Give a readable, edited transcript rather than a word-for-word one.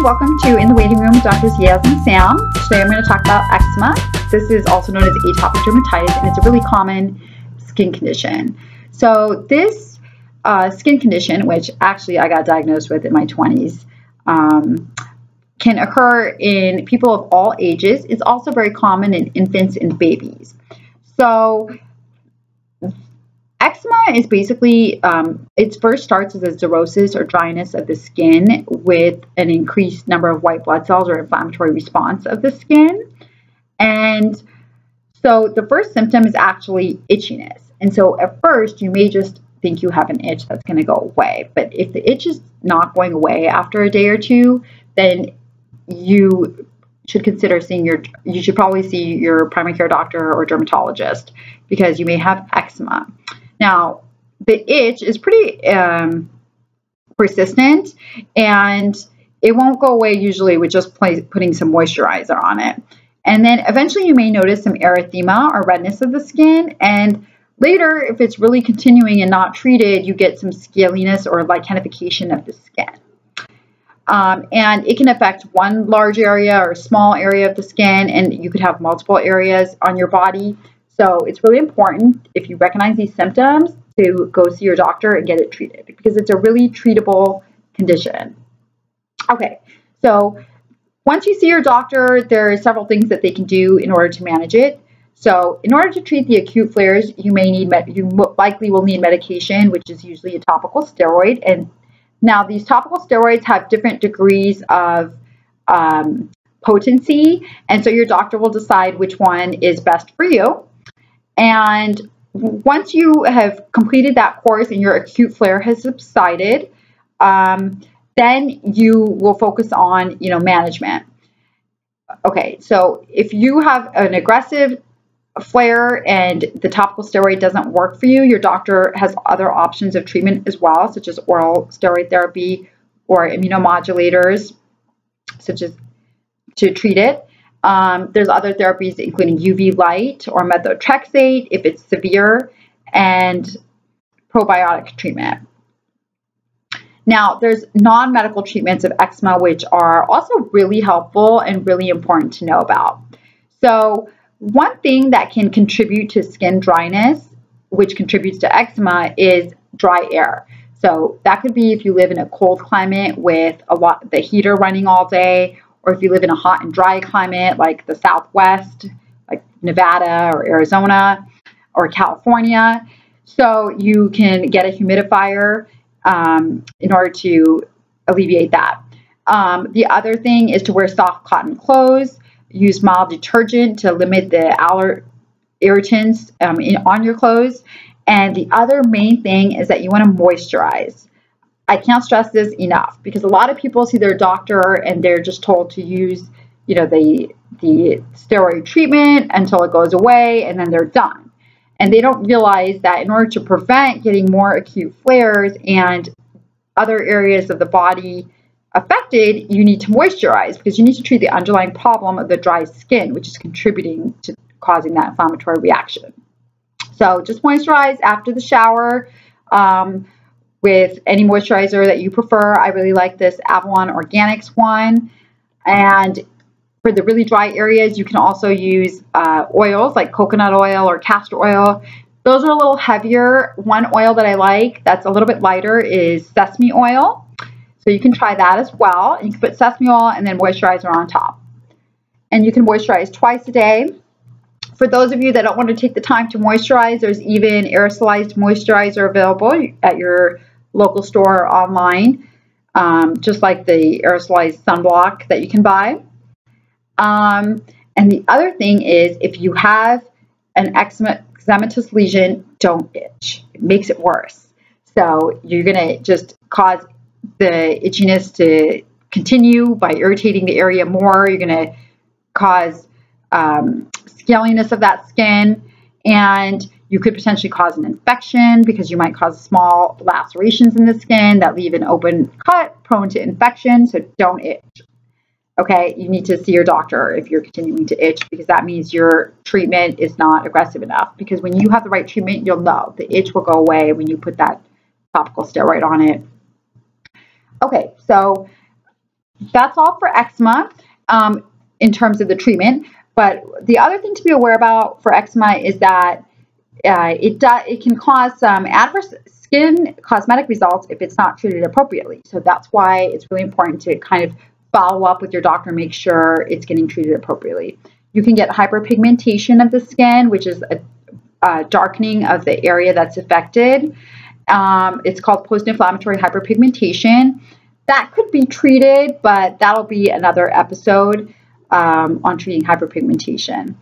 welcome to In the Waiting Room with Drs. Yaz and Sam. Today I'm going to talk about eczema. This is also known as atopic dermatitis, and it's a really common skin condition. So this skin condition, which actually I got diagnosed with in my 20s, can occur in people of all ages. It's also very common in infants and babies. So eczema is basically, it first starts as a xerosis or dryness of the skin with an increased number of white blood cells or inflammatory response of the skin. And so the first symptom is actually itchiness. And so at first you may just think you have an itch that's going to go away. But if the itch is not going away after a day or two, then you should consider you should probably see your primary care doctor or dermatologist because you may have eczema. Now, the itch is pretty persistent, and it won't go away usually with just putting some moisturizer on it. And then eventually you may notice some erythema or redness of the skin, and later, if it's really continuing and not treated, you get some scaliness or lichenification of the skin. And it can affect one large area or small area of the skin, and you could have multiple areas on your body. So it's really important, if you recognize these symptoms, to go see your doctor and get it treated because it's a really treatable condition. Okay, so once you see your doctor, there are several things that they can do in order to manage it. So in order to treat the acute flares, you likely will need medication, which is usually a topical steroid. And now these topical steroids have different degrees of potency, and so your doctor will decide which one is best for you. And once you have completed that course and your acute flare has subsided, then you will focus on, management. Okay, so if you have an aggressive flare and the topical steroid doesn't work for you, your doctor has other options of treatment as well, such as oral steroid therapy or immunomodulators, such as to treat it. There's other therapies, including UV light or methotrexate if it's severe, and probiotic treatment. Now, there's non-medical treatments of eczema, which are also really helpful and really important to know about. So one thing that can contribute to skin dryness, which contributes to eczema, is dry air. So that could be if you live in a cold climate with the heater running all day, or if you live in a hot and dry climate like the Southwest, like Nevada or Arizona or California. So you can get a humidifier in order to alleviate that. The other thing is to wear soft cotton clothes. Use mild detergent to limit the irritants on your clothes. And the other main thing is that you want to moisturize. I can't stress this enough because a lot of people see their doctor and they're just told to use, the steroid treatment until it goes away and then they're done. And they don't realize that in order to prevent getting more acute flares and other areas of the body affected, you need to moisturize because you need to treat the underlying problem of the dry skin, which is contributing to causing that inflammatory reaction. So just moisturize after the shower with any moisturizer that you prefer. I really like this Avalon Organics one. And for the really dry areas, you can also use oils like coconut oil or castor oil. Those are a little heavier. One oil that I like that's a little bit lighter is sesame oil. So you can try that as well. And you can put sesame oil and then moisturizer on top. And you can moisturize twice a day. For those of you that don't want to take the time to moisturize, there's even aerosolized moisturizer available at your local store or online, just like the aerosolized sunblock that you can buy. And the other thing is, if you have an eczematous lesion, don't itch. It makes it worse. So you're going to just cause the itchiness to continue by irritating the area more. You're going to cause scaliness of that skin, and you could potentially cause an infection because you might cause small lacerations in the skin that leave an open cut prone to infection. So don't itch. Okay, you need to see your doctor if you're continuing to itch because that means your treatment is not aggressive enough. Because when you have the right treatment, you'll know the itch will go away when you put that topical steroid on it. Okay, so that's all for eczema in terms of the treatment. But the other thing to be aware about for eczema is that it can cause some adverse skin cosmetic results if it's not treated appropriately. So that's why it's really important to kind of follow up with your doctor, make sure it's getting treated appropriately. You can get hyperpigmentation of the skin, which is a darkening of the area that's affected. It's called post-inflammatory hyperpigmentation. That could be treated, but that'll be another episode on treating hyperpigmentation.